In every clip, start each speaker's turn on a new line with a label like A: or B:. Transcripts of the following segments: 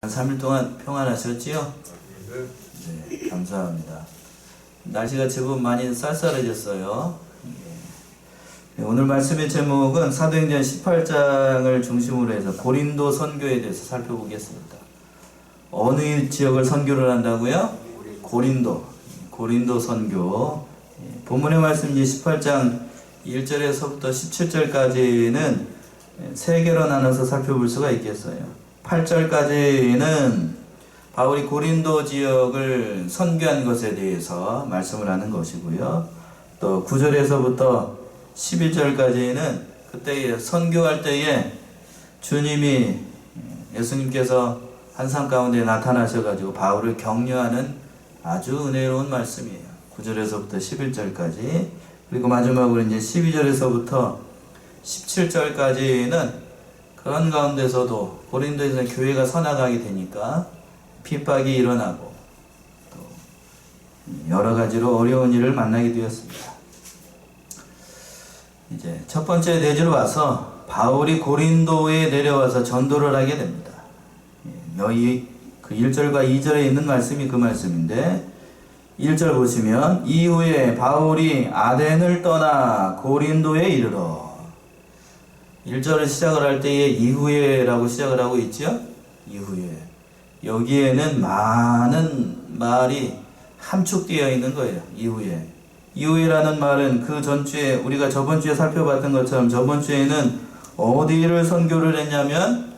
A: 한 3일 동안 평안하셨지요? 네, 감사합니다. 날씨가 제법 많이 쌀쌀해졌어요. 네, 오늘 말씀의 제목은 사도행전 18장을 중심으로 해서 고린도 선교에 대해서 살펴보겠습니다. 어느 지역을 선교를 한다고요? 고린도 선교. 본문의 말씀 이제 18장 1절에서부터 17절까지는 세 개로 나눠서 살펴볼 수가 있겠어요. 8절까지는 바울이 고린도 지역을 선교한 것에 대해서 말씀을 하는 것이고요. 또 9절에서부터 11절까지는 그때 선교할 때에 주님이 예수님께서 한산 가운데 나타나셔가지고 바울을 격려하는 아주 은혜로운 말씀이에요. 9절에서부터 11절까지. 그리고 마지막으로 이제 12절에서부터 17절까지는 그런 가운데서도 고린도에서 교회가 서나가게 되니까 핍박이 일어나고 또 여러 가지로 어려운 일을 만나게 되었습니다. 이제 첫 번째 대지로 와서 바울이 고린도에 내려와서 전도를 하게 됩니다. 여기 그 1절과 2절에 있는 말씀이 그 말씀인데 1절 보시면 이후에 바울이 아덴을 떠나 고린도에 이르러 1절을 시작을 할 때에 이후에 라고 시작을 하고 있죠. 이후에. 여기에는 많은 말이 함축되어 있는 거예요. 이후에. 이후에라는 말은 그 전주에 우리가 저번주에 살펴봤던 것처럼 저번주에는 어디를 선교를 했냐면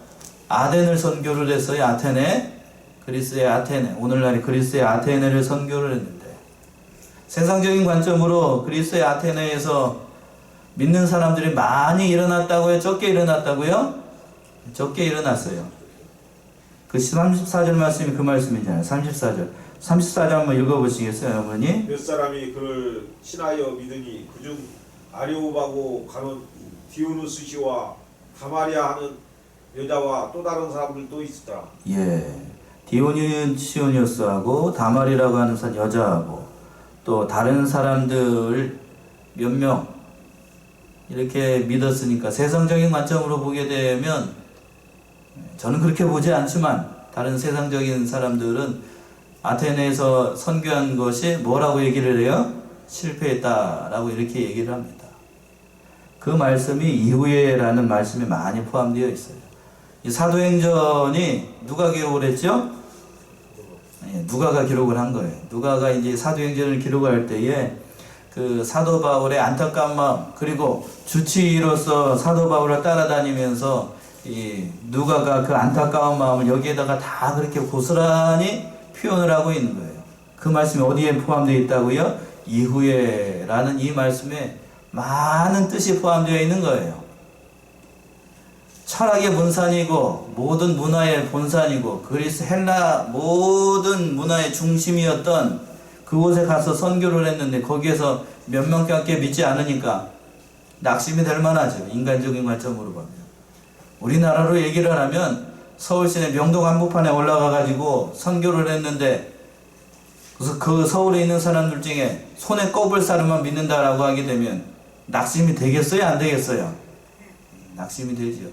A: 아덴을 선교를 했어요. 아테네. 그리스의 아테네. 오늘날의 그리스의 아테네를 선교를 했는데 세상적인 관점으로 그리스의 아테네에서 믿는 사람들이 많이 일어났다고요? 적게 일어났다고요? 적게 일어났어요. 그 34절 말씀이 그 말씀이잖아요. 34절 한번 읽어보시겠어요, 어머니?
B: 몇 사람이 그를 신하여 믿으니 그중 아리오바고 가는 디오누스시와 다마리아 하는 여자와 또 다른 사람들도 있었더라.
A: 예, 디오니시오니오스하고 다말이라고 하는 여자하고 또 다른 사람들 몇 명 이렇게 믿었으니까 세상적인 관점으로 보게 되면 저는 그렇게 보지 않지만 다른 세상적인 사람들은 아테네에서 선교한 것이 뭐라고 얘기를 해요? 실패했다라고 이렇게 얘기를 합니다. 그 말씀이 이후에 라는 말씀이 많이 포함되어 있어요. 이 사도행전이 누가 기록을 했죠? 누가가 기록을 한 거예요. 누가가 이제 사도행전을 기록할 때에 그 사도 바울의 안타까운 마음 그리고 주치의로서 사도 바울을 따라다니면서 이 누가가 그 안타까운 마음을 여기에다가 다 그렇게 고스란히 표현을 하고 있는 거예요. 그 말씀이 어디에 포함되어 있다고요? 이후에 라는 이 말씀에 많은 뜻이 포함되어 있는 거예요. 철학의 본산이고 모든 문화의 본산이고 그리스 헬라 모든 문화의 중심이었던 그곳에 가서 선교를 했는데 거기에서 몇 명밖에 믿지 않으니까 낙심이 될 만하죠. 인간적인 관점으로 보면. 우리나라로 얘기를 하면 서울시내 명동 한복판에 올라가 가지고 선교를 했는데 그래서 그 서울에 있는 사람들 중에 손에 꼽을 사람만 믿는다라고 하게 되면 낙심이 되겠어요? 안 되겠어요? 낙심이 되죠.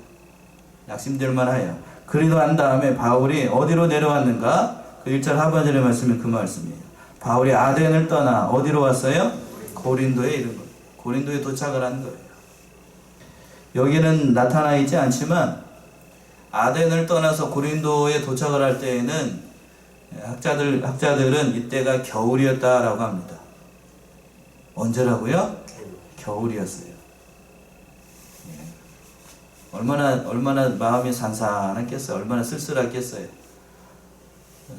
A: 낙심될 만해요. 그리고 난 다음에 바울이 어디로 내려왔는가? 그 1절 하반절의 말씀이 그 말씀이에요. 바울이 아덴을 떠나 어디로 왔어요? 고린도에 이른 거예요. 고린도에 도착을 한 거예요. 여기는 나타나 있지 않지만 아덴을 떠나서 고린도에 도착을 할 때에는 학자들은 이때가 겨울이었다라고 합니다. 언제라고요? 겨울이었어요. 얼마나 마음이 산산했겠어요. 얼마나 쓸쓸했겠어요.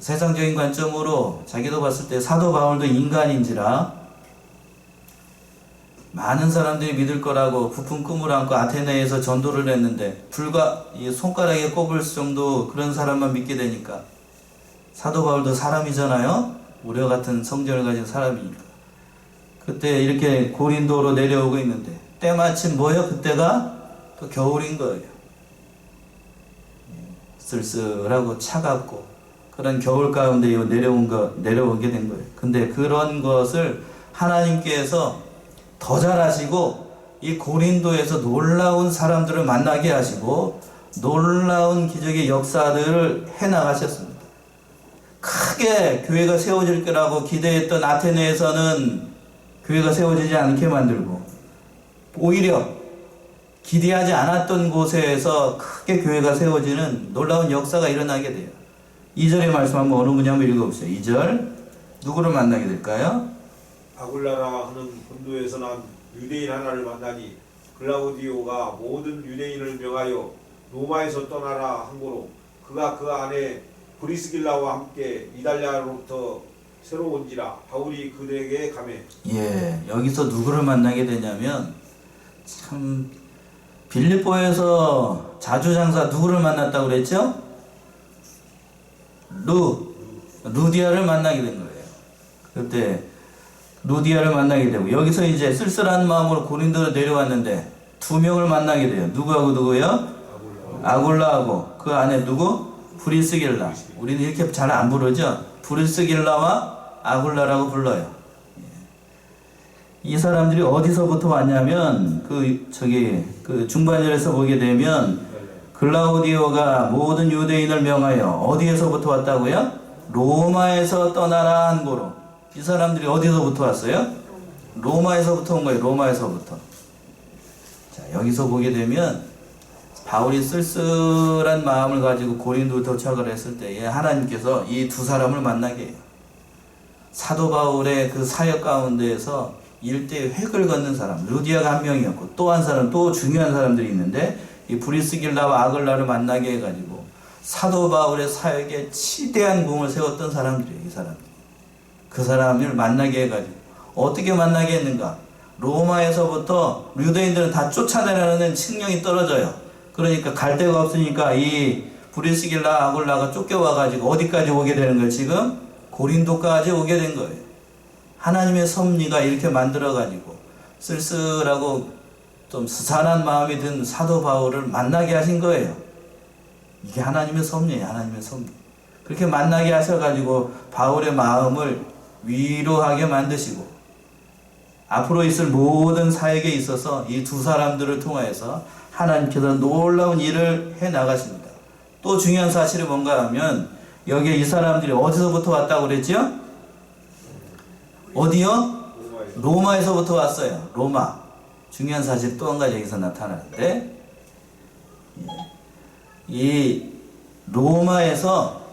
A: 세상적인 관점으로 자기도 봤을 때 사도 바울도 인간인지라 많은 사람들이 믿을 거라고 부푼 꿈을 안고 아테네에서 전도를 했는데 불과 이 손가락에 꼽을 정도 그런 사람만 믿게 되니까 사도 바울도 사람이잖아요. 우리와 같은 성전을 가진 사람이니까 그때 이렇게 고린도로 내려오고 있는데 때마침 뭐예요? 그때가 또 겨울인 거예요. 쓸쓸하고 차갑고 그런 겨울 가운데 내려오게 된 거예요. 근데 그런 것을 하나님께서 더 잘하시고 이 고린도에서 놀라운 사람들을 만나게 하시고 놀라운 기적의 역사들을 해나가셨습니다. 크게 교회가 세워질 거라고 기대했던 아테네에서는 교회가 세워지지 않게 만들고, 오히려 기대하지 않았던 곳에서 크게 교회가 세워지는 놀라운 역사가 일어나게 돼요. 2절의 말씀 한번 어느 분이 한번 읽어보세요. 2절 누구를 만나게 될까요?
B: 아굴라라 하는 본도에서 난 유대인 하나를 만나니 글라우디오가 모든 유대인을 명하여 로마에서 떠나라 한 거로 그가 그 안에 브리스길라와 함께 이달리아로부터 새로 온지라 바울이 그들에게 가매.
A: 예, 여기서 누구를 만나게 되냐면 참 빌립보에서 자주장사 누구를 만났다고 그랬죠? 루디아를 만나게 된 거예요. 그때 루디아를 만나게 되고, 여기서 이제 쓸쓸한 마음으로 고린도로 내려왔는데 두 명을 만나게 돼요. 누구하고 누구요? 아굴라하고 그 안에 누구? 브리스길라. 우리는 이렇게 잘 안 부르죠? 브리스길라와 아굴라라고 불러요. 이 사람들이 어디서부터 왔냐면 그 중반절에서 보게 되면 글라우디오가 모든 유대인을 명하여 어디에서부터 왔다고요? 로마에서 떠나라 한 거로. 이 사람들이 어디서부터 왔어요? 로마에서부터 온 거예요. 로마에서부터. 자, 여기서 보게 되면 바울이 쓸쓸한 마음을 가지고 고린도에 도착을 했을 때에 하나님께서 이 두 사람을 만나게 해요. 사도 바울의 그 사역 가운데에서 일대의 획을 걷는 사람, 루디아가 한 명이었고, 또 한 사람, 또 중요한 사람들이 있는데, 이 브리스길라와 아글라를 만나게 해가지고 사도 바울의 사역에 치대한 공을 세웠던 사람들이에요. 이 사람들. 그 사람을 만나게 해가지고 어떻게 만나게 했는가? 로마에서부터 유대인들은 다 쫓아내라는 칙령이 떨어져요. 그러니까 갈 데가 없으니까 이 브리스길라 아굴라가 쫓겨와가지고 어디까지 오게 되는 거예요? 지금 고린도까지 오게 된 거예요. 하나님의 섭리가 이렇게 만들어가지고 쓸쓸하고 좀 스산한 마음이 든 사도 바울을 만나게 하신 거예요. 이게 하나님의 섭리예요. 하나님의 섭리. 그렇게 만나게 하셔가지고 바울의 마음을 위로하게 만드시고, 앞으로 있을 모든 사역에 있어서 이 두 사람들을 통하여서 하나님께서 놀라운 일을 해 나가십니다. 또 중요한 사실이 뭔가 하면, 여기에 이 사람들이 어디서부터 왔다고 그랬죠? 어디요? 로마에서부터 왔어요. 로마. 중요한 사실 또 한 가지 여기서 나타나는데, 이 로마에서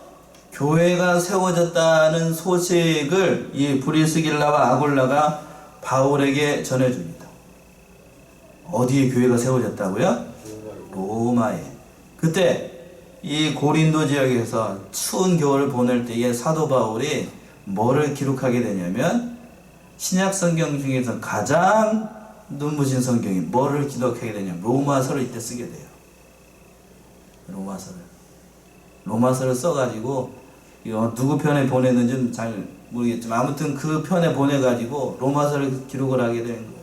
A: 교회가 세워졌다는 소식을 이 브리스길라와 아굴라가 바울에게 전해줍니다. 어디에 교회가 세워졌다고요? 로마에. 그때 이 고린도 지역에서 추운 겨울을 보낼 때에 사도 바울이 뭐를 기록하게 되냐면, 신약 성경 중에서 가장 눈부신 성경이 뭐를 기록하게 되냐면 로마서를 이때 쓰게 돼요. 로마서를 써가지고, 이거 누구 편에 보냈는지는 잘 모르겠지만 아무튼 그 편에 보내가지고 로마서를 기록을 하게 되는 거예요.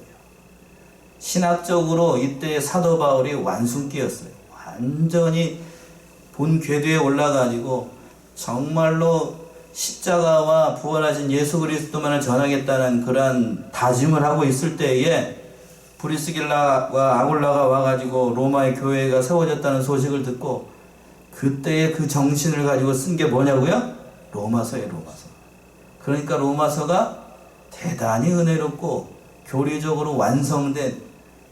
A: 신학적으로 이때 사도 바울이 완순기였어요. 완전히 본 궤도에 올라가지고 정말로 십자가와 부활하신 예수 그리스도만을 전하겠다는 그러한 다짐을 하고 있을 때에 브리스길라와 아굴라가 와가지고 로마의 교회가 세워졌다는 소식을 듣고, 그때의 그 정신을 가지고 쓴 게 뭐냐고요? 로마서예요. 로마서. 그러니까 로마서가 대단히 은혜롭고 교리적으로 완성된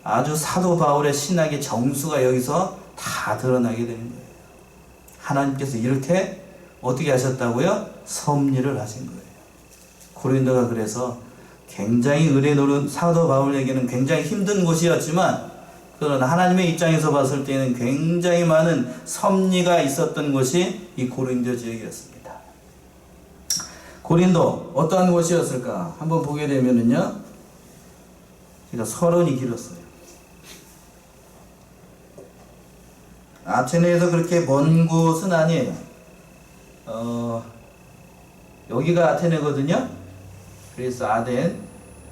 A: 아주 사도 바울의 신학의 정수가 여기서 다 드러나게 되는 거예요. 하나님께서 이렇게 어떻게 하셨다고요? 섭리를 하신 거예요. 고린도가 그래서 굉장히 은혜로운, 사도 바울에게는 굉장히 힘든 곳이었지만, 그러나 하나님의 입장에서 봤을 때는 굉장히 많은 섭리가 있었던 곳이 이 고린도 지역이었습니다. 고린도 어떠한 곳이었을까? 한번 보게 되면은요, 제가 서론이 길었어요. 아테네에서 그렇게 먼 곳은 아니에요. 여기가 아테네거든요. 그래서 아덴,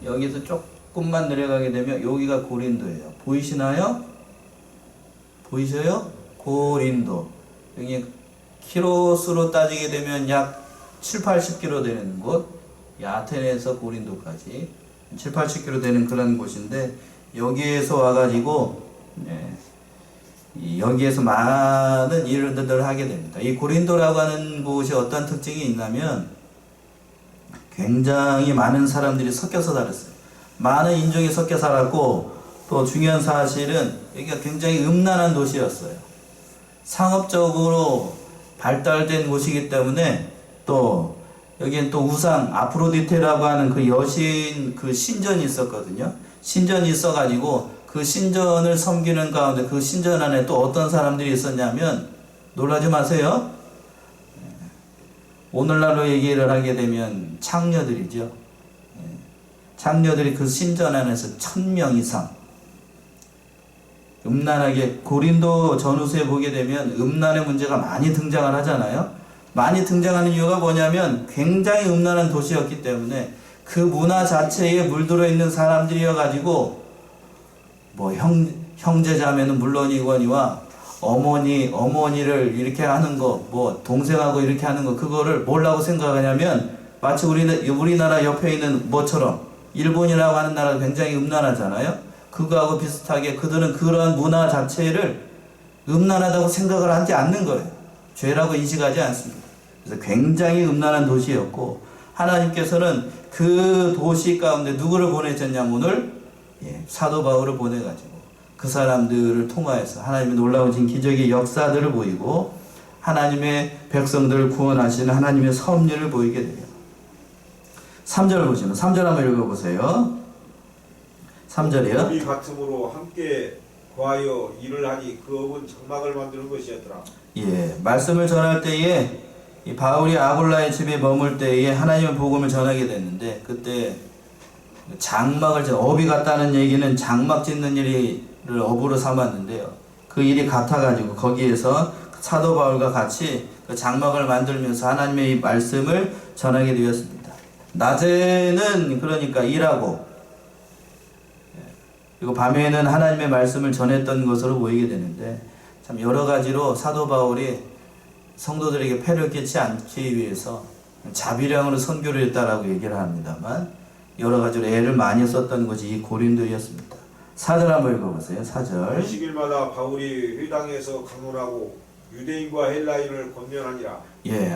A: 여기서 조금만 내려가게 되면 여기가 고린도예요. 보이시나요? 보이셔요? 고린도. 여기 키로수로 따지게 되면 약 7, 80km 되는 곳, 아테네에서 고린도까지 7, 80km 되는 그런 곳인데, 여기에서 와가지고 여기에서 많은 일들을 하게 됩니다. 이 고린도라고 하는 곳이 어떤 특징이 있냐면 굉장히 많은 사람들이 섞여서 살았어요. 많은 인종이 섞여 살았고, 또 중요한 사실은 여기가 굉장히 음란한 도시였어요. 상업적으로 발달된 곳이기 때문에, 또 여기엔 또 우상 아프로디테라고 하는 그 여신 그 신전이 있었거든요. 신전이 있어가지고 그 신전을 섬기는 가운데 그 신전 안에 또 어떤 사람들이 있었냐면, 놀라지 마세요. 오늘날로 얘기를 하게 되면 창녀들이죠. 창녀들이 그 신전 안에서 1000명 이상 음란하게, 고린도 전후서에 보게 되면 음란의 문제가 많이 등장을 하잖아요. 많이 등장하는 이유가 뭐냐면 굉장히 음란한 도시였기 때문에 그 문화 자체에 물들어 있는 사람들이어 가지고 뭐 형제자매는 물론이거니와 어머니를 이렇게 하는 거, 뭐 동생하고 이렇게 하는 거, 그거를 뭐라고 생각하냐면 마치 우리나라 옆에 있는 뭐처럼 일본이라고 하는 나라가 굉장히 음란하잖아요. 그거하고 비슷하게 그들은 그런 문화 자체를 음란하다고 생각을 하지 않는 거예요. 죄라고 인식하지 않습니다. 그래서 굉장히 음란한 도시였고, 하나님께서는 그 도시 가운데 누구를 보내셨냐면 오늘 사도 바울을 보내가지고 그 사람들을 통하여서 하나님의 놀라우신 기적의 역사들을 보이고 하나님의 백성들을 구원하시는 하나님의 섭리를 보이게 돼요. 3절 보시면 3절 한번 읽어보세요. 3절이요.
B: 우리 같음으로 함께 거하여 일을 하니 그 업은 장막을 만드는 것이었더라.
A: 말씀을 전할 때에 이 바울이 아굴라의 집에 머물 때에 하나님의 복음을 전하게 됐는데, 그때 장막을 업이 같다는 얘기는 장막 짓는 일을 업으로 삼았는데요. 그 일이 같아가지고 거기에서 사도 바울과 같이 그 장막을 만들면서 하나님의 이 말씀을 전하게 되었습니다. 낮에는 그러니까 일하고, 그리고 밤에는 하나님의 말씀을 전했던 것으로 보이게 되는데, 참 여러 가지로 사도 바울이 성도들에게 폐를 끼치지 않기 위해서 자비량으로 선교를 했다라고 얘기를 합니다만, 여러 가지로 애를 많이 썼던 것이 이 고린도였습니다. 4절 한번 읽어보세요. 4절.
B: 안식일마다 바울이 회당에서 강론하고 유대인과 헬라인을 권면하니라.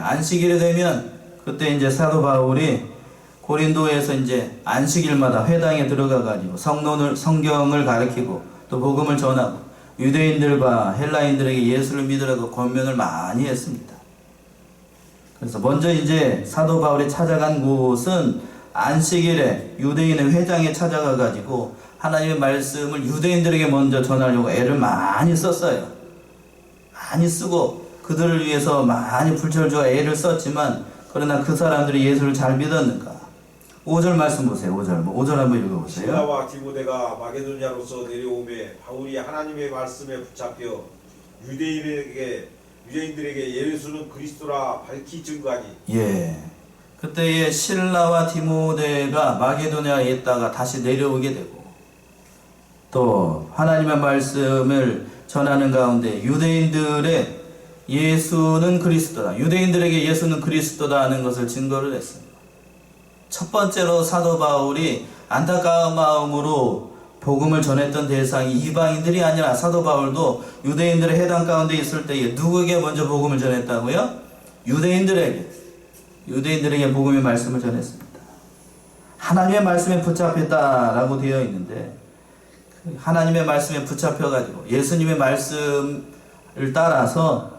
A: 안식일이 되면 그때 이제 사도 바울이 고린도에서 이제 안식일마다 회당에 들어가 가지고 성경을 가르치고 또 복음을 전하고 유대인들과 헬라인들에게 예수를 믿으라고 권면을 많이 했습니다. 그래서 먼저 이제 사도 바울이 찾아간 곳은 안식일에 유대인의 회당에 찾아가 가지고 하나님의 말씀을 유대인들에게 먼저 전하려고 애를 많이 썼어요. 많이 쓰고 그들을 위해서 많이 불철주야 애를 썼지만, 그러나 그 사람들이 예수를 잘 믿었는가? 5절 말씀 보세요. 5절 한번 읽어보세요.
B: 실라와 디모데가 마게도냐로서 내려오매 바울이 하나님의 말씀에 붙잡혀 유대인들에게 예수는 그리스도라 밝히 증거하니.
A: 그때에 실라와 디모데가 마게도냐에 있다가 다시 내려오게 되고, 또 하나님의 말씀을 전하는 가운데 유대인들의 예수는 그리스도다, 유대인들에게 예수는 그리스도다 하는 것을 증거를 했습니다. 첫 번째로 사도 바울이 안타까운 마음으로 복음을 전했던 대상이 이방인들이 아니라 사도 바울도 유대인들의 해당 가운데 있을 때에 누구에게 먼저 복음을 전했다고요? 유대인들에게 복음의 말씀을 전했습니다. 하나님의 말씀에 붙잡혔다라고 되어 있는데, 하나님의 말씀에 붙잡혀가지고 예수님의 말씀을 따라서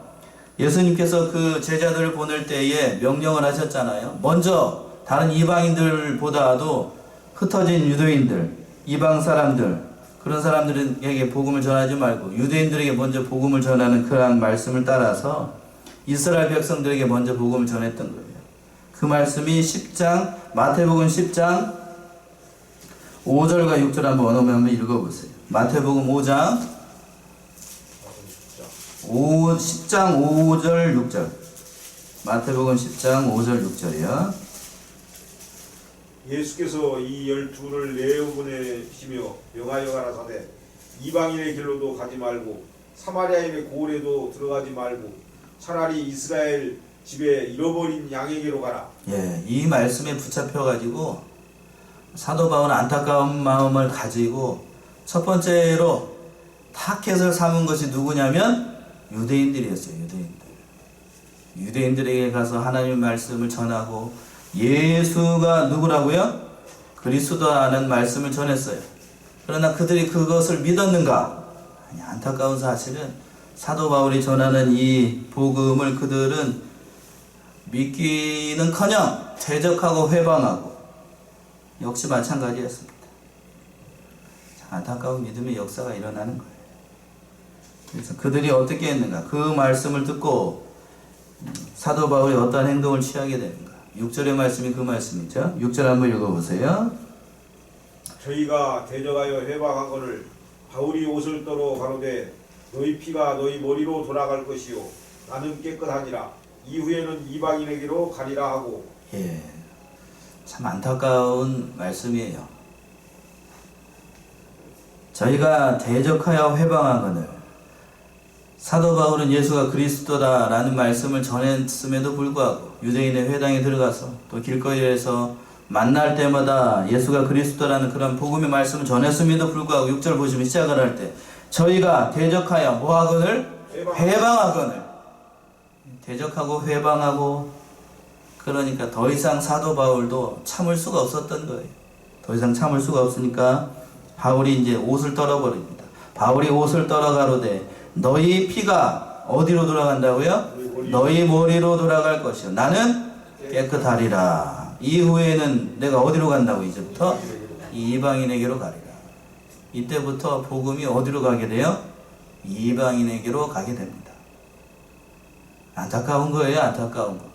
A: 예수님께서 그 제자들을 보낼 때에 명령을 하셨잖아요. 먼저 다른 이방인들보다도 흩어진 유대인들, 이방 사람들, 그런 사람들에게 복음을 전하지 말고 유대인들에게 먼저 복음을 전하는 그러한 말씀을 따라서 이스라엘 백성들에게 먼저 복음을 전했던 거예요. 그 말씀이 마태복음 10장 5절과 6절 한번 읽어보세요. 마태복음 10장 5절 6절. 마태복음 10장 5절 6절이요.
B: 예수께서 이 12를 내어보내시며 명하여 가라사대 이방인의 길로도 가지 말고 사마리아인의 고을에도 들어가지 말고 차라리 이스라엘 집에 잃어버린 양에게로 가라.
A: 이 말씀에 붙잡혀가지고 사도 바울은 안타까운 마음을 가지고 첫 번째로 타켓을 삼은 것이 누구냐면 유대인들이었어요. 유대인들에게 가서 하나님의 말씀을 전하고 예수가 누구라고요? 그리스도라는 말씀을 전했어요. 그러나 그들이 그것을 믿었는가? 아니, 안타까운 사실은 사도 바울이 전하는 이 복음을 그들은 믿기는커녕 대적하고 회방하고 역시 마찬가지였습니다. 안타까운 믿음의 역사가 일어나는 거예요. 그래서 그들이 어떻게 했는가? 그 말씀을 듣고 사도 바울이 어떠한 행동을 취하게 되는가? 6절의 말씀이 그 말씀이죠. 6절 한번 읽어보세요.
B: 저희가 대적하여 해방하거늘 바울이 옷을 떨어 가로되 너희 피가 너희 머리로 돌아갈 것이요 나는 깨끗하니라 이후에는 이방인에게로 가리라 하고.
A: 예, 참 안타까운 말씀이에요. 저희가 대적하여 회방하거늘 사도 바울은 예수가 그리스도다라는 말씀을 전했음에도 불구하고 유대인의 회당에 들어가서 또 길거리에서 만날 때마다 예수가 그리스도라는 그런 복음의 말씀을 전했음에도 불구하고 6절 보시면 시작을 할 때 저희가 대적하여 뭐하거늘? 회방하거늘. 대적하고 회방하고 그러니까 더 이상 사도 바울도 참을 수가 없었던 거예요. 더 이상 참을 수가 없으니까 바울이 이제 옷을 떨어버립니다. 바울이 옷을 떨어 가로되 너희 피가 어디로 돌아간다고요? 너희 머리로 돌아갈 것이요 나는 깨끗하리라. 이후에는 내가 어디로 간다고? 이제부터 이방인에게로 가리라. 이때부터 복음이 어디로 가게 돼요? 이방인에게로 가게 됩니다. 안타까운 거예요. 안타까운 거.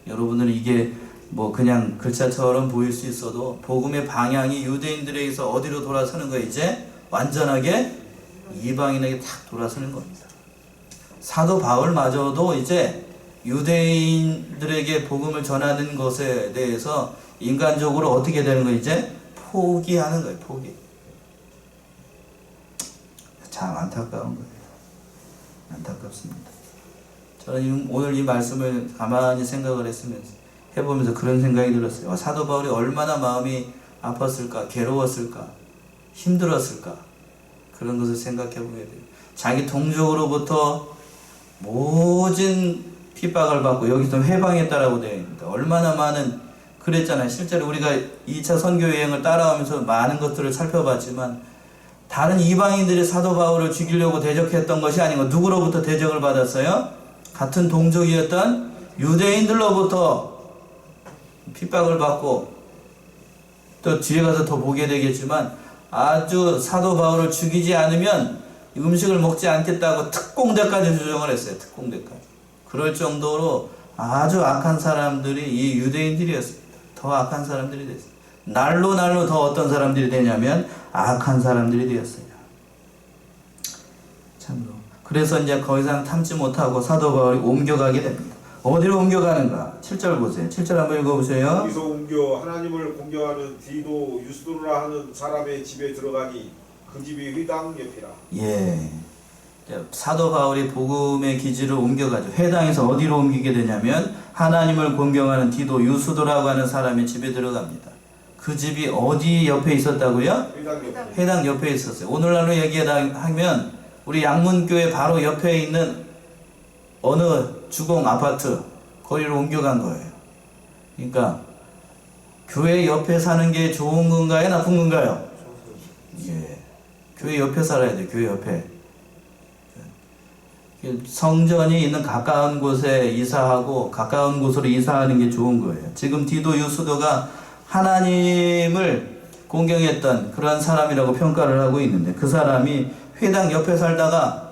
A: 여러분들은 이게 뭐 그냥 글자처럼 보일 수 있어도 복음의 방향이 유대인들에게서 어디로 돌아서는 거예요? 이제 완전하게 이방인에게 탁 돌아서는 겁니다. 사도 바울마저도 이제 유대인들에게 복음을 전하는 것에 대해서 인간적으로 어떻게 되는 거예요? 이제 포기하는 거예요. 포기. 참 안타까운 거예요. 안타깝습니다. 저는 오늘 이 말씀을 가만히 생각을 해보면서 그런 생각이 들었어요. 사도 바울이 얼마나 마음이 아팠을까, 괴로웠을까, 힘들었을까, 그런 것을 생각해 보게 돼요. 자기 동족으로부터 모진 핍박을 받고 여기서 회방했다라고 되어 있습니다. 얼마나 많은, 그랬잖아요. 실제로 우리가 2차 선교 여행을 따라가면서 많은 것들을 살펴봤지만 다른 이방인들이 사도 바울을 죽이려고 대적했던 것이 아니고 누구로부터 대적을 받았어요? 같은 동족이었던 유대인들로부터 핍박을 받고, 또 뒤에 가서 더 보게 되겠지만 아주 사도 바울을 죽이지 않으면 음식을 먹지 않겠다고 특공대까지 조정을 했어요. 특공대까지. 그럴 정도로 아주 악한 사람들이 이 유대인들이었습니다. 더 악한 사람들이 됐어요. 날로 더 어떤 사람들이 되냐면 악한 사람들이 되었어요. 참으로. 그래서 이제 더 이상 참지 못하고 사도 바울이 옮겨가게 됩니다. 어디로 옮겨가는가? 7절 보세요. 7절 한번 읽어보세요.
B: 거기서 옮겨 하나님을 공경하는 디도 유스도라 하는 사람의 집에 들어가니 그 집이 회당 옆이라.
A: 예. 사도 바울이 복음의 기지를 옮겨가죠. 회당에서 어디로 옮기게 되냐면 하나님을 공경하는 디도 유스도라고 하는 사람의 집에 들어갑니다. 그 집이 어디 옆에 있었다고요? 회당 옆에 있었어요. 오늘날로 얘기하면 우리 양문교회 바로 옆에 있는 어느 주공 아파트 거리로 옮겨간 거예요. 그러니까 교회 옆에 사는 게 좋은 건가요? 나쁜 건가요? 예. 교회 옆에 살아야 돼요. 교회 옆에. 성전이 있는 가까운 곳에 이사하고 가까운 곳으로 이사하는 게 좋은 거예요. 지금 디도 유스도가 하나님을 공경했던 그런 사람이라고 평가를 하고 있는데 그 사람이 회당 옆에 살다가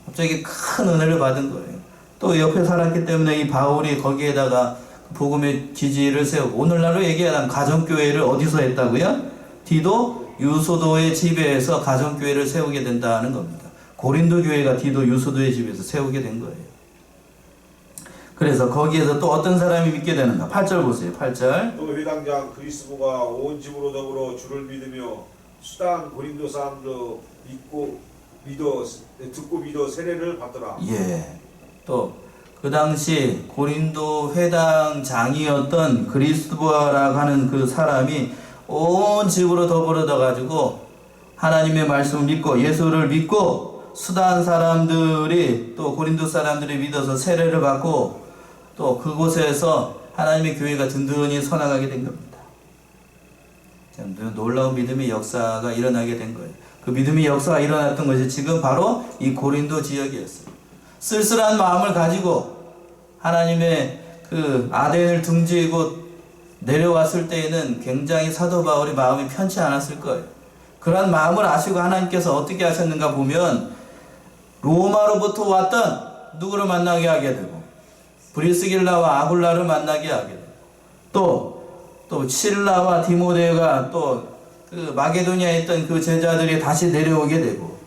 A: 갑자기 큰 은혜를 받은 거예요. 또 옆에 살았기 때문에 이 바울이 거기에다가 복음의 기지를 세우고, 오늘날로 얘기하면 가정교회를 어디서 했다고요? 디도 유소도의 집에서 가정교회를 세우게 된다는 겁니다. 고린도 교회가 디도 유소도의 집에서 세우게 된 거예요. 그래서 거기에서 또 어떤 사람이 믿게 되는가? 8절 보세요. 8절.
B: 또 회당장 그리스도가 온 집으로 더불어 주를 믿으며 수단 고린도 사람도 듣고 믿어 세례를 받더라.
A: 예. 또 그 당시 고린도 회당장이었던 그리스도라고 하는 그 사람이 온 집으로 더불어져 가지고 하나님의 말씀을 믿고 예수를 믿고 수단 사람들이 또 고린도 사람들이 믿어서 세례를 받고 또 그곳에서 하나님의 교회가 든든히 서나가게 된 겁니다. 참 놀라운 믿음의 역사가 일어나게 된 거예요. 그 믿음의 역사가 일어났던 것이 지금 바로 이 고린도 지역이었어요. 쓸쓸한 마음을 가지고 하나님의 그 아덴을 등지고 내려왔을 때에는 굉장히 사도 바울이 마음이 편치 않았을 거예요. 그런 마음을 아시고 하나님께서 어떻게 하셨는가 보면 로마로부터 왔던 누구를 만나게 하게 되고 브리스길라와 아굴라를 만나게 하게 되고 또 실라와 디모데가 또 그 마게도니아에 있던 그 제자들이 다시 내려오게 되고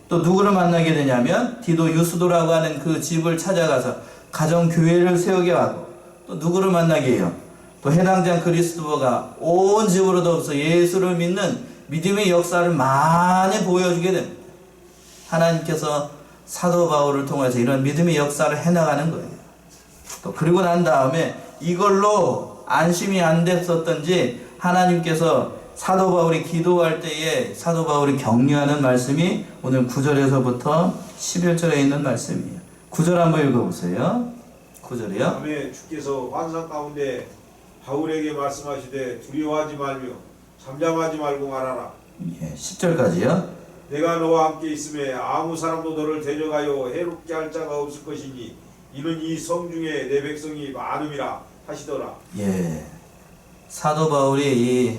A: 또 누구를 만나게 되냐면 디도 유스도라고 하는 그 집을 찾아가서 가정교회를 세우게 하고 또 누구를 만나게 해요? 또 해당장 그리스도가 온 집으로 더불어서 예수를 믿는 믿음의 역사를 많이 보여주게 됩니다. 하나님께서 사도 바울을 통해서 이런 믿음의 역사를 해나가는 거예요. 또 그리고 난 다음에 이걸로 안심이 안 됐었던지 하나님께서 사도 바울이 기도할 때에 사도 바울이 격려하는 말씀이 오늘 9절에서부터 11절에 있는 말씀이에요. 9절 한번 읽어보세요. 9절이요.
B: 다음에 주께서 환상 가운데 바울에게 말씀하시되 두려워하지 말며 잠잠하지 말고 말하라.
A: 예, 10절까지요.
B: 내가 너와 함께 있음에 아무 사람도 너를 데려가여 해롭게 할 자가 없을 것이니 이는 이 성 중에 내 백성이 많음이라 하시더라.
A: 예, 사도 바울이 이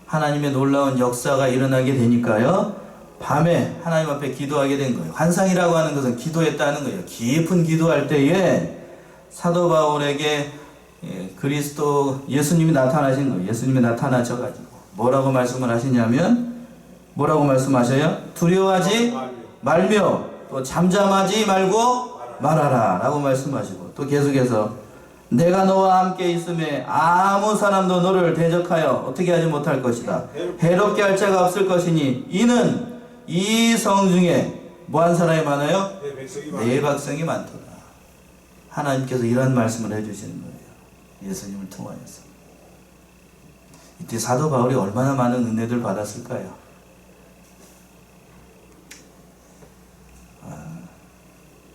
A: 하나님의 놀라운 역사가 일어나게 되니까요, 밤에 하나님 앞에 기도하게 된 거예요. 환상이라고 하는 것은 기도했다는 거예요. 깊은 기도할 때에 사도 바울에게 그리스도 예수님이 나타나신 거예요. 예수님이 나타나셔가지고 뭐라고 말씀을 하시냐면 뭐라고 말씀하셔요? 두려워하지 말며 또 잠잠하지 말고 말하라 라고 말씀하시고 또 계속해서 내가 너와 함께 있음에 아무 사람도 너를 대적하여 어떻게 하지 못할 것이다. 해롭게 할 자가 없을 것이니 이는 이 성 중에 뭐한 사람이 많아요? 내 백성이 많더라. 하나님께서 이런 말씀을 해주시는 거예요. 예수님을 통하여서. 이때 사도 바울이 얼마나 많은 은혜를 받았을까요?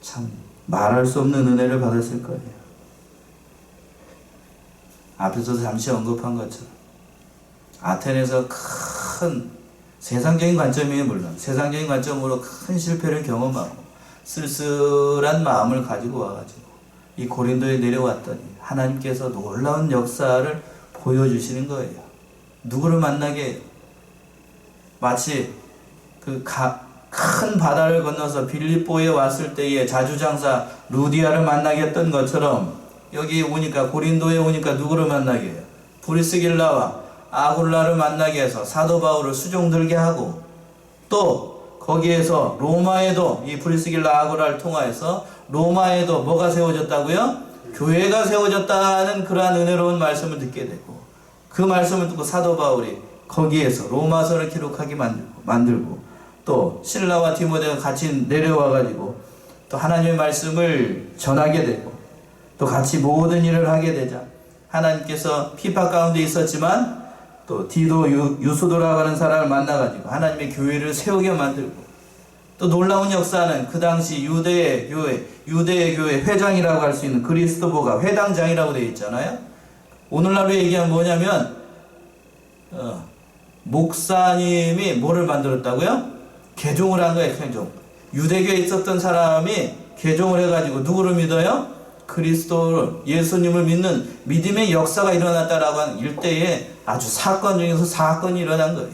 A: 참 말할 수 없는 은혜를 받았을 거예요. 앞에서도 잠시 언급한 것처럼 아테네에서 큰 세상적인 관점이에요. 물론 세상적인 관점으로 큰 실패를 경험하고 쓸쓸한 마음을 가지고 와가지고 이 고린도에 내려왔더니 하나님께서 놀라운 역사를 보여주시는 거예요. 누구를 만나게 해요? 마치 그 큰 바다를 건너서 빌립보에 왔을 때에 자주장사 루디아를 만나게 했던 것처럼 여기 오니까 고린도에 오니까 누구를 만나게 해요? 브리스길라와 아굴라를 만나게 해서 사도 바울을 수종들게 하고 또 거기에서 로마에도 이 브리스길라 아굴라를 통하여서 로마에도 뭐가 세워졌다고요? 교회가 세워졌다는 그러한 은혜로운 말씀을 듣게 되고 그 말씀을 듣고 사도 바울이 거기에서 로마서를 기록하게 만들고 또 실라와 디모데가 같이 내려와가지고 또 하나님의 말씀을 전하게 되고 또 같이 모든 일을 하게 되자 하나님께서 핍박 가운데 있었지만 또 디도 유스도라고 하는 사람을 만나가지고 하나님의 교회를 세우게 만들고 또 놀라운 역사는 그 당시 유대의 교회 회장이라고 할 수 있는 그리스도보가 회당장이라고 되어 있잖아요. 오늘날로 얘기하면 뭐냐면 목사님이 뭐를 만들었다고요? 개종을 한 거예요. 개종. 유대교에 있었던 사람이 개종을 해가지고 누구를 믿어요? 그리스도 예수님을 믿는 믿음의 역사가 일어났다라고 하는 일대에 아주 사건 중에서 사건이 일어난 거예요.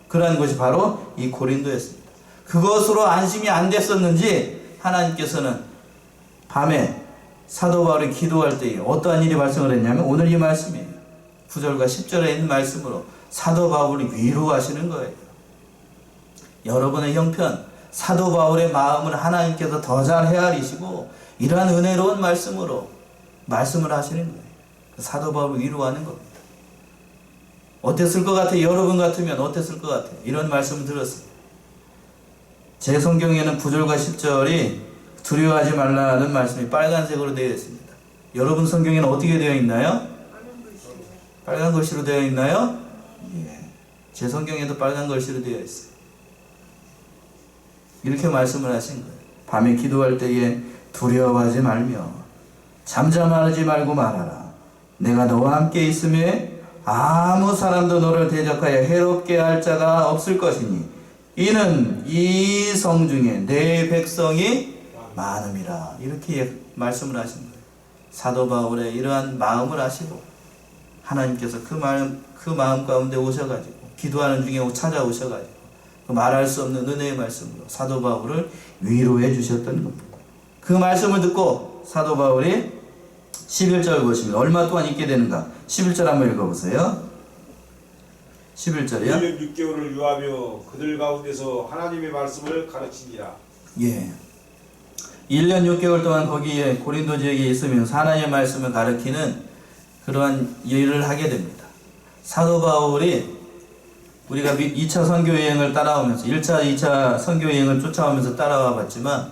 A: 그러한 것이 바로 이 고린도였습니다. 그것으로 안심이 안 됐었는지 하나님께서는 밤에 사도 바울이 기도할 때에 어떠한 일이 발생을 했냐면 오늘 이 말씀이에요. 9절과 10절에 있는 말씀으로 사도 바울이 위로하시는 거예요. 여러분의 형편 사도 바울의 마음을 하나님께서 더 잘 헤아리시고 이러한 은혜로운 말씀으로 말씀을 하시는 거예요. 사도 바울을 위로하는 겁니다. 어땠을 것 같아요? 여러분 같으면 어땠을 것 같아요? 이런 말씀을 들었어요. 제 성경에는 9절과 10절이 두려워하지 말라는 말씀이 빨간색으로 되어 있습니다. 여러분 성경에는 어떻게 되어 있나요? 빨간 글씨로 되어 있나요? 예. 제 성경에도 빨간 글씨로 되어 있어요. 이렇게 말씀을 하신 거예요. 밤에 기도할 때에 두려워하지 말며 잠잠하지 말고 말하라. 내가 너와 함께 있음에 아무 사람도 너를 대적하여 해롭게 할 자가 없을 것이니 이는 이 성 중에 내 백성이 많음이라. 이렇게 말씀을 하신 거예요. 사도 바울의 이러한 마음을 아시고 하나님께서 그 마음 가운데 오셔가지고 기도하는 중에 찾아오셔가지고 그 말할 수 없는 은혜의 말씀으로 사도 바울을 위로해 주셨던 겁니다. 그 말씀을 듣고 사도 바울이 11절 보시면 얼마 동안 있게 되는가? 11절 한번 읽어보세요. 11절이요.
B: 1년 6개월을 유하며 그들 가운데서 하나님의 말씀을 가르치니라.
A: 예. 1년 6개월 동안 거기에 고린도 지역에 있으면서 하나님의 말씀을 가르치는 그러한 일을 하게 됩니다. 사도 바울이 우리가 2차 선교 여행을 따라오면서 1차, 2차 선교 여행을 쫓아오면서 따라와 봤지만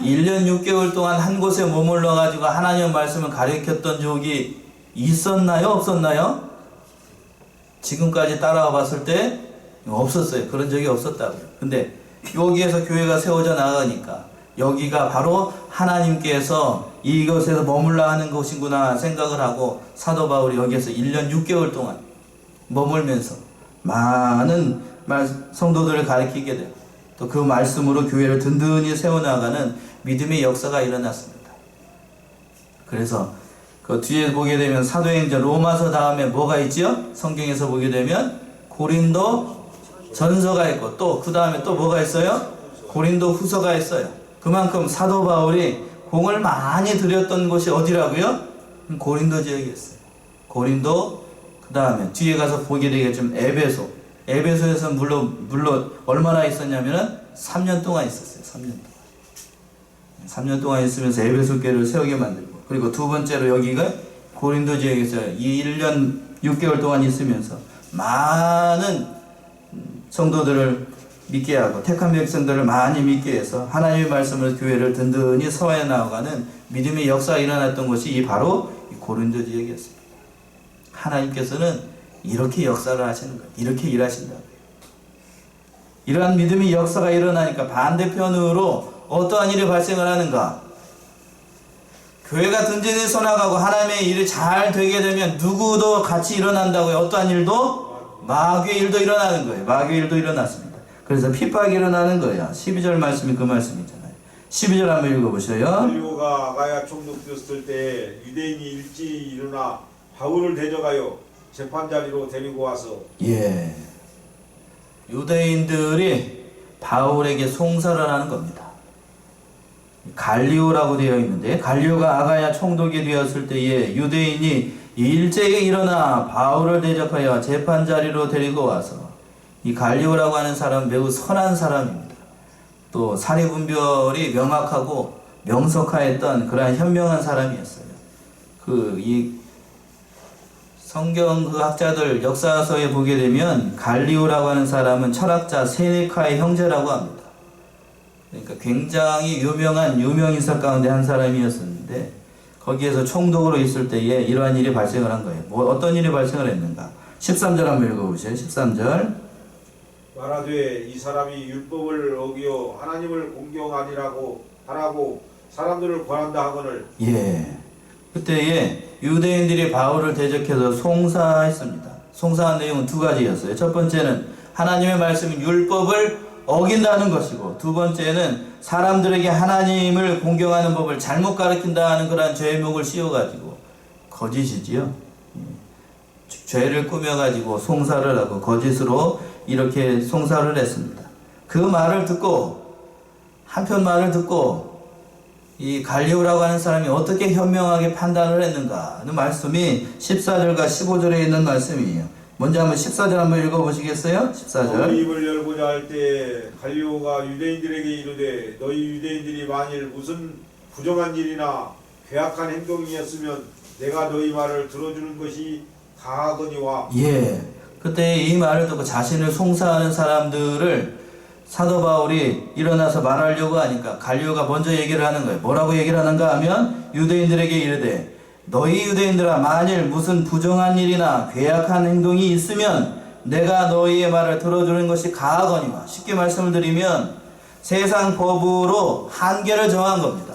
A: 1년 6개월 동안 한 곳에 머물러 가지고 하나님의 말씀을 가르쳤던 적이 있었나요? 없었나요? 지금까지 따라와 봤을 때 없었어요. 그런 적이 없었다고요. 근데 여기에서 교회가 세워져 나가니까 여기가 바로 하나님께서 이것에서 머물러 하는 곳이구나 생각을 하고 사도 바울이 여기에서 1년 6개월 동안 머물면서 많은 성도들을 가르치게 되고 또 그 말씀으로 교회를 든든히 세워나가는 믿음의 역사가 일어났습니다. 그래서 그 뒤에 보게 되면 사도행전 로마서 다음에 뭐가 있죠? 성경에서 보게 되면 고린도 전서가 있고 또 그 다음에 또 뭐가 있어요? 고린도 후서가 있어요. 그만큼 사도 바울이 공을 많이 들였던 곳이 어디라고요? 고린도 지역이었어요. 고린도 그 다음에 뒤에 가서 보게 되겠지만 에베소. 에베소에서 물론 얼마나 있었냐면은 3년 동안 있었어요. 3년 동안. 3년 동안 있으면서 에베소 교회를 세우게 만들고 그리고 두 번째로 여기가 고린도 지역에서 1년 6개월 동안 있으면서 많은 성도들을 믿게 하고 택한 백성들을 많이 믿게 해서 하나님의 말씀으로 교회를 든든히 서해 나아가는 믿음의 역사가 일어났던 것이 바로 고린도 지역이었습니다. 하나님께서는 이렇게 역사를 하시는 거예요. 이렇게 일하신다고요. 이러한 믿음의 역사가 일어나니까 반대편으로 어떠한 일이 발생을 하는가? 교회가 든든히 서나가고 하나님의 일이 잘 되게 되면 누구도 같이 일어난다고요. 어떠한 일도? 마귀의 일도 일어나는 거예요. 마귀의 일도 일어났습니다. 그래서 핍박이 일어나는 거예요. 12절 말씀이 그 말씀이잖아요. 12절 한번 읽어보셔요.
B: 갈리오가 아가야 총독 되었을 때 유대인이 일찍 일어나 바울을 대적하여 재판자리로 데리고 와서
A: 예, 유대인들이 바울에게 송사를 하는 겁니다. 갈리오라고 되어 있는데 갈리오가 아가야 총독이 되었을 때에 유대인이 일제히 일어나 바울을 대적하여 재판자리로 데리고 와서 이 갈리오라고 하는 사람은 매우 선한 사람입니다. 또 사리분별이 명확하고 명석하였던 그러한 현명한 사람이었어요. 이 성경 그 학자들 역사서에 보게 되면 갈리오라고 하는 사람은 철학자 세네카의 형제라고 합니다. 그러니까 굉장히 유명한 유명인사 가운데 한 사람이었었는데 거기에서 총독으로 있을 때에 이러한 일이 발생을 한 거예요. 어떤 일이 발생을 했는가? 13절 한번 읽어보세요. 13절.
B: 말하되 이 사람이 율법을 어기어 하나님을 공경하니라고 하라고 사람들을 권한다 하거늘.
A: 예. 그때에 유대인들이 바울을 대적해서 송사했습니다. 송사한 내용은 두 가지였어요. 첫 번째는 하나님의 말씀인 율법을 어긴다는 것이고 두 번째는 사람들에게 하나님을 공경하는 법을 잘못 가르친다는 그런 죄목을 씌워가지고 거짓이지요. 죄를 꾸며가지고 송사를 하고 거짓으로 이렇게 송사를 했습니다. 그 말을 듣고 한편 말을 듣고 이 갈리오라고 하는 사람이 어떻게 현명하게 판단을 했는가 하는 말씀이 14절과 15절에 있는 말씀이에요. 먼저 한번 14절 한번 읽어보시겠어요? 14절.
B: 입을 열고자 할 때 갈리오가 유대인들에게 이르되 너희 유대인들이 만일 무슨 부정한 일이나 괴악한 행동이었으면 내가 너희 말을 들어주는 것이 가하거니와.
A: 예. 그때 이 말을 듣고 자신을 송사하는 사람들을 사도 바울이 일어나서 말하려고 하니까 갈리오가 먼저 얘기를 하는 거예요. 뭐라고 얘기를 하는가 하면 유대인들에게 이르되 너희 유대인들아 만일 무슨 부정한 일이나 괴악한 행동이 있으면 내가 너희의 말을 들어주는 것이 가하거니와. 쉽게 말씀을 드리면 세상 법으로 한계를 정한 겁니다.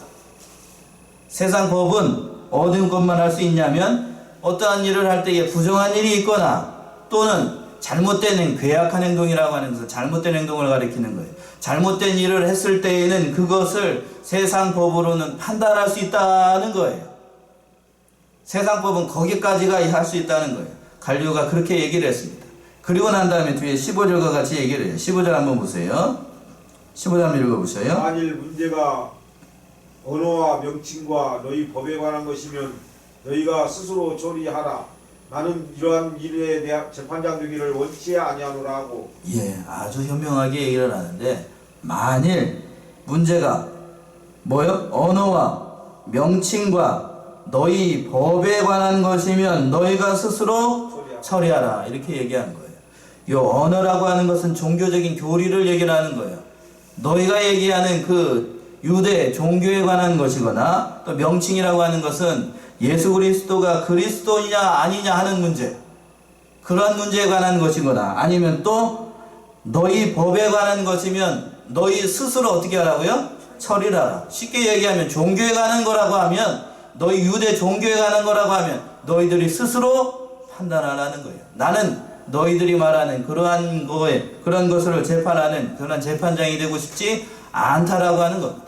A: 세상 법은 어떤 것만 할 수 있냐면 어떠한 일을 할 때에 부정한 일이 있거나 또는 잘못된 괴악한 행동이라고 하는 것은 잘못된 행동을 가리키는 거예요. 잘못된 일을 했을 때에는 그것을 세상 법으로는 판단할 수 있다는 거예요. 세상 법은 거기까지가 할 수 있다는 거예요. 갈리오가 그렇게 얘기를 했습니다. 그리고 난 다음에 뒤에 15절과 같이 얘기를 해요. 15절 한번 보세요. 15절 한번 읽어보세요.
B: 만일 문제가 언어와 명칭과 너희 법에 관한 것이면 너희가 스스로 처리하라. 나는 이러한 일에 대한 재판장 되기를 원치 아니하노라 하고.
A: 예, 아주 현명하게 얘기를 하는데 만일 문제가 뭐요? 언어와 명칭과 너희 법에 관한 것이면 너희가 스스로 처리하라. 이렇게 얘기하는 거예요. 이 언어라고 하는 것은 종교적인 교리를 얘기를 하는 거예요. 너희가 얘기하는 그 유대 종교에 관한 것이거나 또 명칭이라고 하는 것은 예수 그리스도가 그리스도이냐 아니냐 하는 문제, 그런 문제에 관한 것이거나 아니면 또 너희 법에 관한 것이면 너희 스스로 어떻게 하라고요? 처리를 하라. 쉽게 얘기하면 종교에 관한 거라고 하면 너희 유대 종교에 관한 거라고 하면 너희들이 스스로 판단하라는 거예요. 나는 너희들이 말하는 그러한 거에 그런 것을 재판하는 그런 재판장이 되고 싶지 않다라고 하는 겁니다.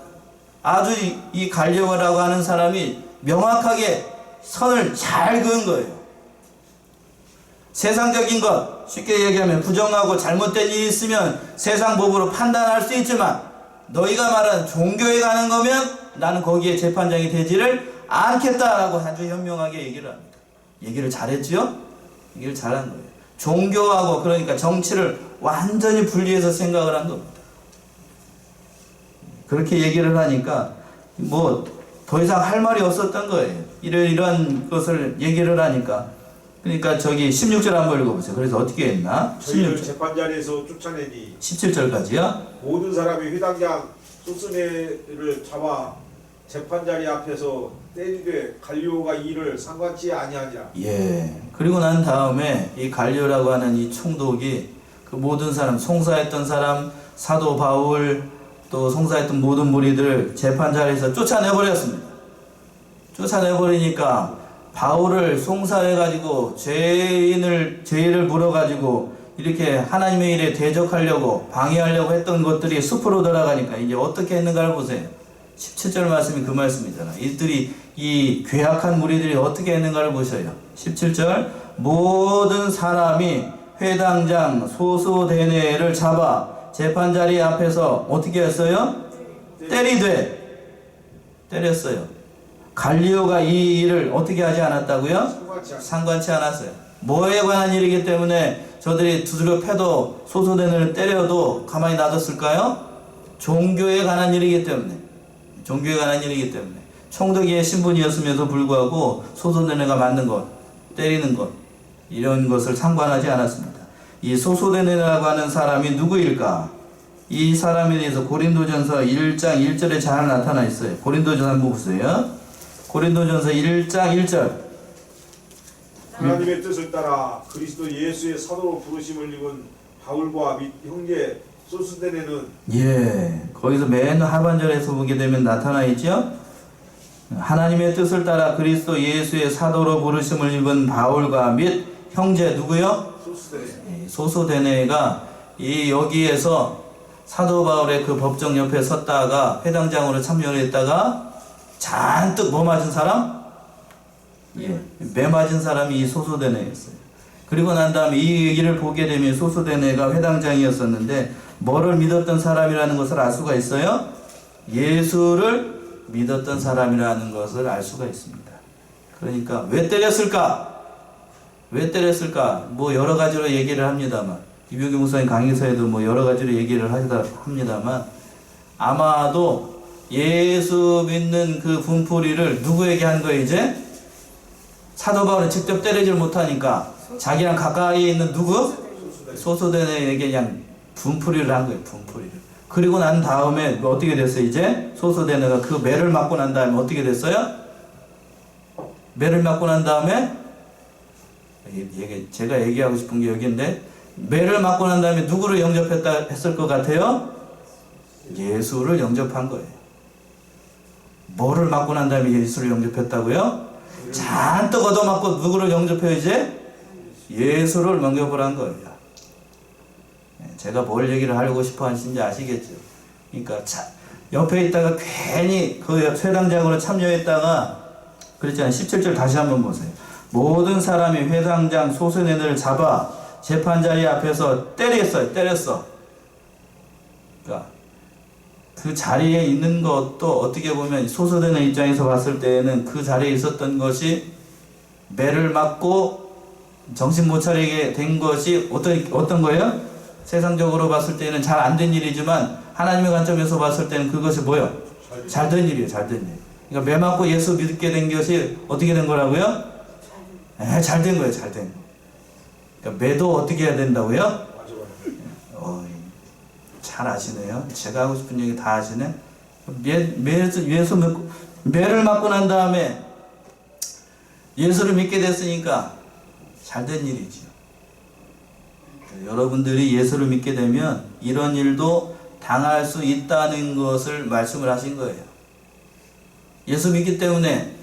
A: 아주 이 갈리오라고 하는 사람이 명확하게 선을 잘 그은 거예요. 세상적인 것, 쉽게 얘기하면 부정하고 잘못된 일이 있으면 세상 법으로 판단할 수 있지만 너희가 말하는 종교에 가는 거면 나는 거기에 재판장이 되지를 않겠다라고 아주 현명하게 얘기를 합니다. 얘기를 잘했지요? 얘기를 잘한 거예요. 종교하고 그러니까 정치를 완전히 분리해서 생각을 한 겁니다. 그렇게 얘기를 하니까 뭐 더 이상 할 말이 없었던 거예요. 이러한 것을 얘기를 하니까. 그러니까 저기 16절 한번 읽어보세요. 그래서 어떻게 했나?
B: 저희를
A: 16절.
B: 재판자리에서 쫓아내니
A: 17절까지요.
B: 모든 사람이 회당장 소스네를 잡아 재판자리 앞에서 때리되 갈리오가 이를 상관치 아니하니라.
A: 예. 그리고 난 다음에 이 갈리오라고 하는 이 총독이 그 모든 사람, 송사했던 사람, 사도 바울, 또 송사했던 모든 무리들을 재판자리에서 쫓아내버렸습니다. 쫓아내버리니까 바울을 송사해가지고 죄를 물어가지고 이렇게 하나님의 일에 대적하려고 방해하려고 했던 것들이 숲으로 돌아가니까 이제 어떻게 했는가를 보세요. 17절 말씀이 그 말씀이잖아. 이들이 이 괴악한 무리들이 어떻게 했는가를 보셔요. 17절 모든 사람이 회당장 소소데네를 잡아 재판자리 앞에서 어떻게 했어요? 때렸어요. 갈리오가 이 일을 어떻게 하지 않았다고요? 상관치 않았어요. 뭐에 관한 일이기 때문에 저들이 두드려 패도 소소데네를 때려도 가만히 놔뒀을까요? 종교에 관한 일이기 때문에. 총독의 신분이었음에도 불구하고 소소데네가 맞는 것, 때리는 것, 이런 것을 상관하지 않았습니다. 이 소소데네라고 하는 사람이 누구일까? 이 사람에 대해서 고린도전서 1장 1절에 잘 나타나 있어요. 고린도전서 한번 보세요. 고린도전서 1장 1절.
B: 하나님의 뜻을 따라 그리스도 예수의 사도로 부르심을 입은 바울과 및 형제 소스데네는
A: 예, 거기서 맨 하반절에서 보게 되면 나타나 있죠. 하나님의 뜻을 따라 그리스도 예수의 사도로 부르심을 입은 바울과 및 형제 누구요?
B: 소스데네.
A: 소소데네가 이 여기에서 사도 바울의 그 법정 옆에 섰다가 회당장으로 참여했다가 잔뜩 뭐 맞은 사람? 예, 매 맞은 사람이 이 소소데네였어요. 그리고 난 다음에 이 일을 보게 되면 소소데네가 회당장이었었는데 뭐를 믿었던 사람이라는 것을 알 수가 있어요? 예수를 믿었던 사람이라는 것을 알 수가 있습니다. 그러니까 왜 때렸을까? 뭐 여러 가지로 얘기를 합니다만 이병규 목사님 강의서에도 뭐 여러 가지로 얘기를 합니다만 아마도 예수 믿는 그 분풀이를 누구에게 한 거예요 이제? 사도 바울은 직접 때리질 못하니까 자기랑 가까이에 있는 누구? 소소데네에게 그냥 분풀이를 한 거예요. 분풀이를. 그리고 난 다음에 어떻게 됐어요 이제? 소소데네가 그 매를 맞고 난 다음에 어떻게 됐어요? 매를 맞고 난 다음에 제가 얘기하고 싶은 게 여기인데 매를 맞고 난 다음에 누구를 영접했다 했을 것 같아요? 예수를 영접한 거예요. 뭐를 맞고 난 다음에 예수를 영접했다고요? 잔뜩 얻어맞고 누구를 영접해요 이제? 예수를 영접을 한 거예요. 제가 뭘 얘기를 하려고 싶어 하시는지 아시겠죠? 그러니까 옆에 있다가 괜히 그 회당장으로 참여했다가 그랬잖아요. 17절 다시 한번 보세요. 모든 사람이 회당장 소수네들을 잡아 재판자리 앞에서 때렸어. 그러니까 그 자리에 있는 것도 어떻게 보면 소수되는 입장에서 봤을 때에는 그 자리에 있었던 것이 매를 맞고 정신 못 차리게 된 것이 어떤 거예요? 세상적으로 봤을 때는 잘 안 된 일이지만 하나님의 관점에서 봤을 때는 그것이 뭐예요? 잘 된 일이에요. 잘 된 일. 그러니까 매 맞고 예수 믿게 된 것이 어떻게 된 거라고요? 잘 된 거예요. 잘 된 거. 그러니까 매도 어떻게 해야 된다고요? 잘 아시네요. 제가 하고 싶은 얘기 다 아시네. 매를 맞고 난 다음에 예수를 믿게 됐으니까 잘 된 일이죠. 여러분들이 예수를 믿게 되면 이런 일도 당할 수 있다는 것을 말씀을 하신 거예요. 예수 믿기 때문에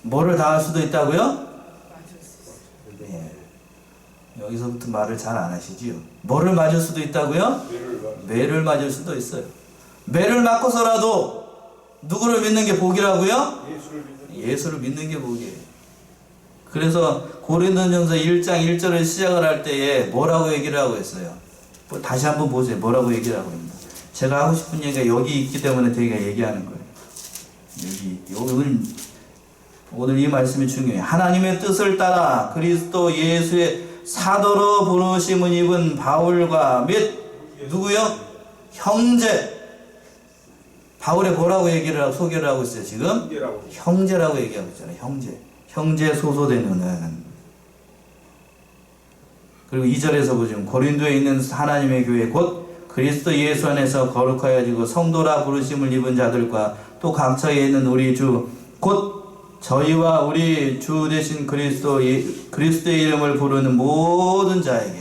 A: 뭐를 당할 수도 있다고요? 네. 여기서부터 말을 잘 안 하시지요. 뭐를 맞을 수도 있다고요? 매를 맞을 수도 있어요. 매를 맞고서라도 누구를 믿는 게 복이라고요? 예수를 믿는 게 복이에요. 그래서 고린도전서 1장 1절을 시작을 할 때에 뭐라고 얘기를 하고 있어요? 다시 한번 보세요. 뭐라고 얘기를 하고 있나? 제가 하고 싶은 얘기가 여기 있기 때문에 제가 얘기하는 거예요. 오늘 이 말씀이 중요해요. 하나님의 뜻을 따라 그리스도 예수의 사도로 부르심을 입은 바울과 및 누구요? 형제. 바울의 뭐라고 소개를 하고 있어요 지금? 형제라고 얘기하고 있잖아요. 형제 소소되는. 그리고 2절에서 보시면 고린도에 있는 하나님의 교회 곧 그리스도 예수 안에서 거룩하여지고 성도라 부르심을 입은 자들과 또 각처에 있는 우리 주 곧 저희와 우리 주 되신 그리스도의 이름을 부르는 모든 자에게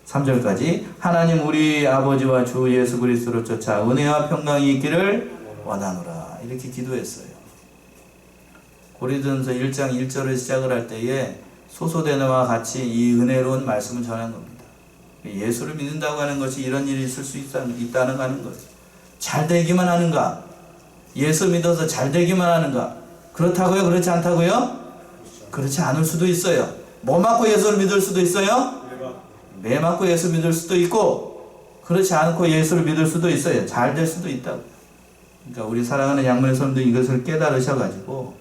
A: 3절까지 하나님 우리 아버지와 주 예수 그리스도로 쫓아 은혜와 평강이 있기를 원하노라 이렇게 기도했어요. 고린도전서 1장 1절을 시작을 할 때에 소소되는와 같이 이 은혜로운 말씀을 전한 겁니다. 예수를 믿는다고 하는 것이 이런 일이 있을 수 있다는 거예요. 잘 되기만 하는가? 예수 믿어서 잘 되기만 하는가? 그렇다고요? 그렇지 않다고요? 그렇지 않을 수도 있어요. 뭐 맞고 예수를 믿을 수도 있어요? 매 맞고 예수 믿을 수도 있고 그렇지 않고 예수를 믿을 수도 있어요. 잘 될 수도 있다고. 그러니까 우리 사랑하는 양문의 성도들 이것을 깨달으셔가지고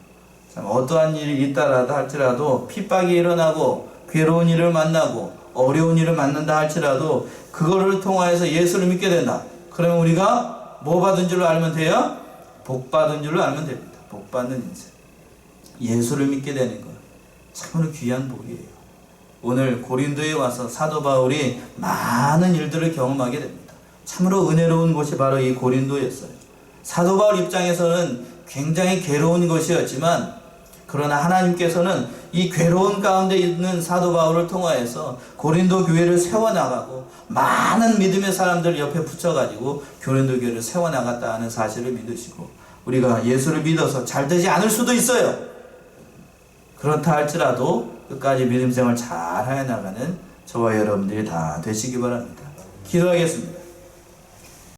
A: 참 어떠한 일이 있다라도 할지라도 핍박이 일어나고 괴로운 일을 만나고 어려운 일을 만난다 할지라도 그거를 통하여서 예수를 믿게 된다. 그러면 우리가 뭐 받은 줄로 알면 돼요? 복 받은 줄로 알면 됩니다. 복 받는 인생. 예수를 믿게 되는 것. 참으로 귀한 복이에요. 오늘 고린도에 와서 사도 바울이 많은 일들을 경험하게 됩니다. 참으로 은혜로운 곳이 바로 이 고린도였어요. 사도 바울 입장에서는 굉장히 괴로운 것이었지만 그러나 하나님께서는 이 괴로운 가운데 있는 사도 바울을 통하여서 고린도 교회를 세워나가고 많은 믿음의 사람들 옆에 붙여가지고 고린도 교회를 세워나갔다는 사실을 믿으시고 우리가 예수를 믿어서 잘 되지 않을 수도 있어요. 그렇다 할지라도 끝까지 믿음 생활 잘 해나가는 저와 여러분들이 다 되시기 바랍니다. 기도하겠습니다.